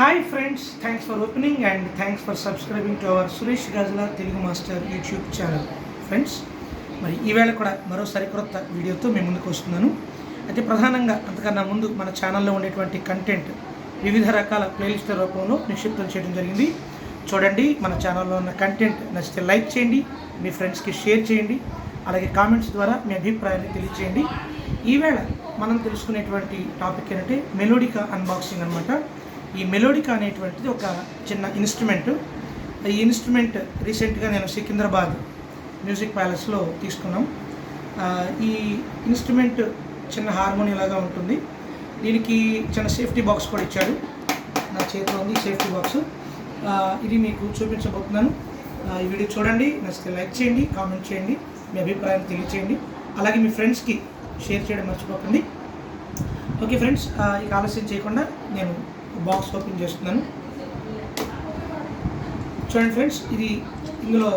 Hi friends, thanks for opening and thanks for subscribing to our Sureshgajula Telugu Master YouTube channel. Friends, మరి ఈవేళ కూడా మరో సరికొత్త వీడియోతో మేము ముందుకు వస్తున్నాను. అయితే ప్రధానంగా అంతకన్నా ముందు మన ఛానల్లో ఉండేటువంటి కంటెంట్ వివిధ రకాల ప్లేలిస్ట్ల రూపంలో నిక్షిప్తం చేయడం జరిగింది. చూడండి, మన ఛానల్లో ఉన్న కంటెంట్ నచ్చితే లైక్ చేయండి, మీ ఫ్రెండ్స్కి షేర్ చేయండి, అలాగే కామెంట్స్ ద్వారా మీ అభిప్రాయాన్ని తెలియజేయండి. ఈవేళ మనం తెలుసుకునేటువంటి టాపిక్ ఏంటంటే మెలోడికా అన్బాక్సింగ్ అనమాట. ఈ మెలోడికా అనేటువంటిది ఒక చిన్న ఇన్స్ట్రుమెంట్. ఈ ఇన్స్ట్రుమెంట్ రీసెంట్గా నేను సికింద్రాబాద్ మ్యూజిక్ ప్యాలెస్లో తీసుకున్నాం. ఈ ఇన్స్ట్రుమెంట్ చిన్న హార్మోనియం లాగా ఉంటుంది. దీనికి చిన్న సేఫ్టీ బాక్స్ కూడా ఇచ్చాడు. నా చేతిలో ఉంది సేఫ్టీ బాక్స్. ఇది మీకు చూపించబోతున్నాను. ఈ వీడియో చూడండి, నచ్చితే లైక్ చేయండి, కామెంట్ చేయండి, మీ అభిప్రాయాన్ని తెలియచేయండి, అలాగే మీ ఫ్రెండ్స్కి షేర్ చేయడం మర్చిపోకండి. ఓకే ఫ్రెండ్స్, ఇక ఆలస్యం చేయకుండా నేను బాక్స్ ఓపెన్ చేస్తున్నాను. చూడండి ఫ్రెండ్స్, ఇది ఇందులో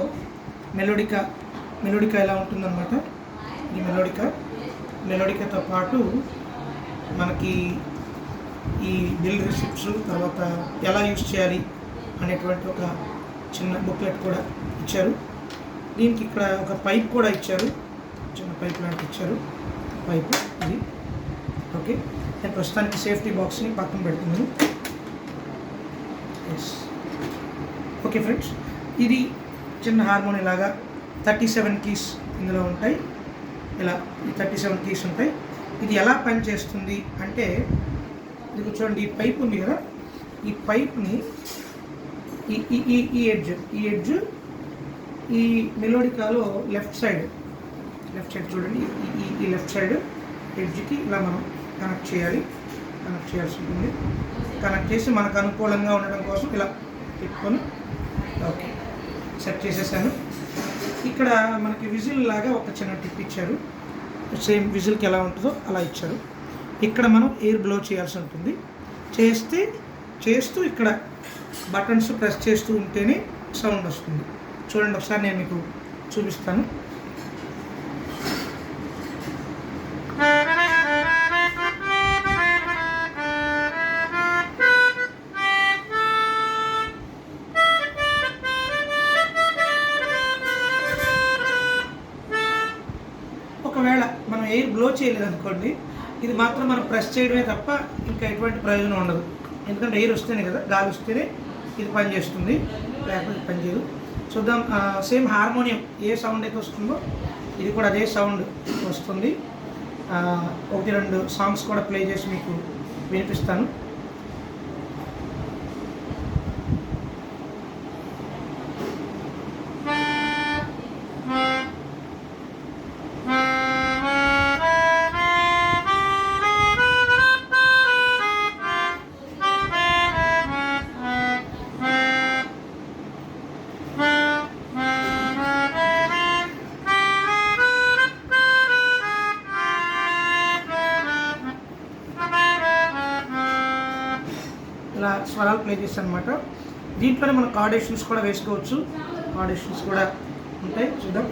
మెలోడికా ఎలా ఉంటుందన్నమాట. ఇది మెలోడికాతో పాటు మనకి ఈ బిల్ రిసిప్ట్స్, తర్వాత ఎలా యూజ్ చేయాలి అనేటువంటి ఒక చిన్న బుక్లెట్ కూడా ఇచ్చారు. దీనికి ఇక్కడ ఒక పైప్ కూడా ఇచ్చారు, చిన్న పైప్ లాంటి ఇచ్చారు. పైపు ఇది ఓకే. నేను ప్రస్తుతానికి సేఫ్టీ బాక్స్ని పక్కన పెడుతున్నాను. ఓకే ఫ్రెండ్స్, ఇది చిన్న హార్మోనియం లాగా 37 కీస్ ఇందులో ఉంటాయి. ఇలా 37 కీస్ ఉంటాయి. ఇది ఎలా పనిచేస్తుంది అంటే, ఇది చూడండి, ఈ పైప్ ఉంది కదా, ఈ పైప్ని ఈ ఎడ్జ్ ఈ మెలోడికాలో లెఫ్ట్ సైడ్ చూడండి, ఈ లెఫ్ట్ సైడ్ ఎడ్జ్కి ఇలా మనం కనెక్ట్ చేయాల్సి ఉంటుంది. కనెక్ట్ చేసి మనకు అనుకూలంగా ఉండడం కోసం ఇలా పెట్టుకొని ఓకే సెట్ చేసేసాను. ఇక్కడ మనకి విజిల్ లాగా ఒక చిన్న టిప్ ఇచ్చారు. సేమ్ విజిల్కి ఎలా ఉంటుందో అలా ఇచ్చారు. ఇక్కడ మనం ఎయిర్ బ్లో చేయాల్సి ఉంటుంది. చేస్తూ ఇక్కడ బటన్స్ ప్రెస్ చేస్తూ ఉంటేనే సౌండ్ వస్తుంది. చూడండి, ఒకసారి నేను మీకు చూపిస్తాను. ఒకవేళ మనం ఎయిర్ బ్లో చేయలేదు అనుకోండి, ఇది మాత్రం మనం ప్రెస్ చేయడమే తప్ప ఇంకా ఎటువంటి ప్రయోజనం ఉండదు. ఎందుకంటే ఎయిర్ వస్తేనే కదా, గాలి వస్తేనే ఇది పనిచేస్తుంది, లేకపోతే పనిచేయదు. చూద్దాం. సేమ్ హార్మోనియం ఏ సౌండ్ అయితే వస్తుందో ఇది కూడా అదే సౌండ్ వస్తుంది. 1-2 సాంగ్స్ కూడా ప్లే చేసి మీకు వినిపిస్తాను. ఇలా స్వరాలు ప్లే చేస్తాను అనమాట. దీంట్లోనే మనం కార్డేషన్స్ కూడా వేసుకోవచ్చు. కార్డేషన్స్ కూడా ఉంటాయి, చూద్దాం.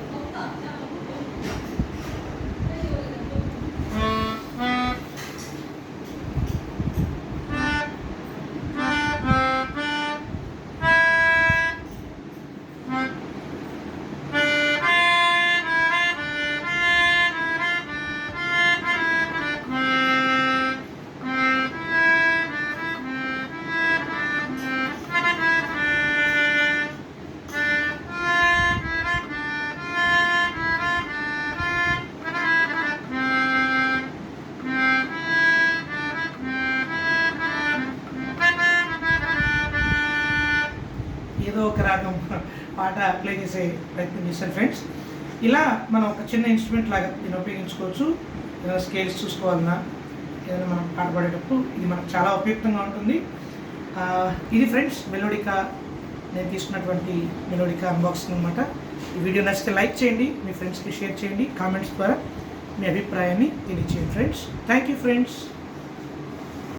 ఏదో ఒక రాగం పాట ప్లే చేసే ప్రయత్నం చేశాను ఫ్రెండ్స్. ఇలా మనం ఒక చిన్న ఇన్స్ట్రుమెంట్ లాగా దీన్ని ఉపయోగించుకోవచ్చు. ఏదైనా స్కేల్స్ చూసుకోవాలన్నా, ఏదైనా మనం పాట పాడేటప్పుడు ఇది మనకు చాలా ఉపయుక్తంగా ఉంటుంది. ఇది ఫ్రెండ్స్ మెలోడికా, నేను తీసుకున్నటువంటి మెలోడికా అన్బాక్సింగ్ అనమాట. ఈ వీడియో నచ్చితే లైక్ చేయండి, మీ ఫ్రెండ్స్కి షేర్ చేయండి, కామెంట్స్ ద్వారా మీ అభిప్రాయాన్ని తెలియచేయండి ఫ్రెండ్స్. Thank you friends.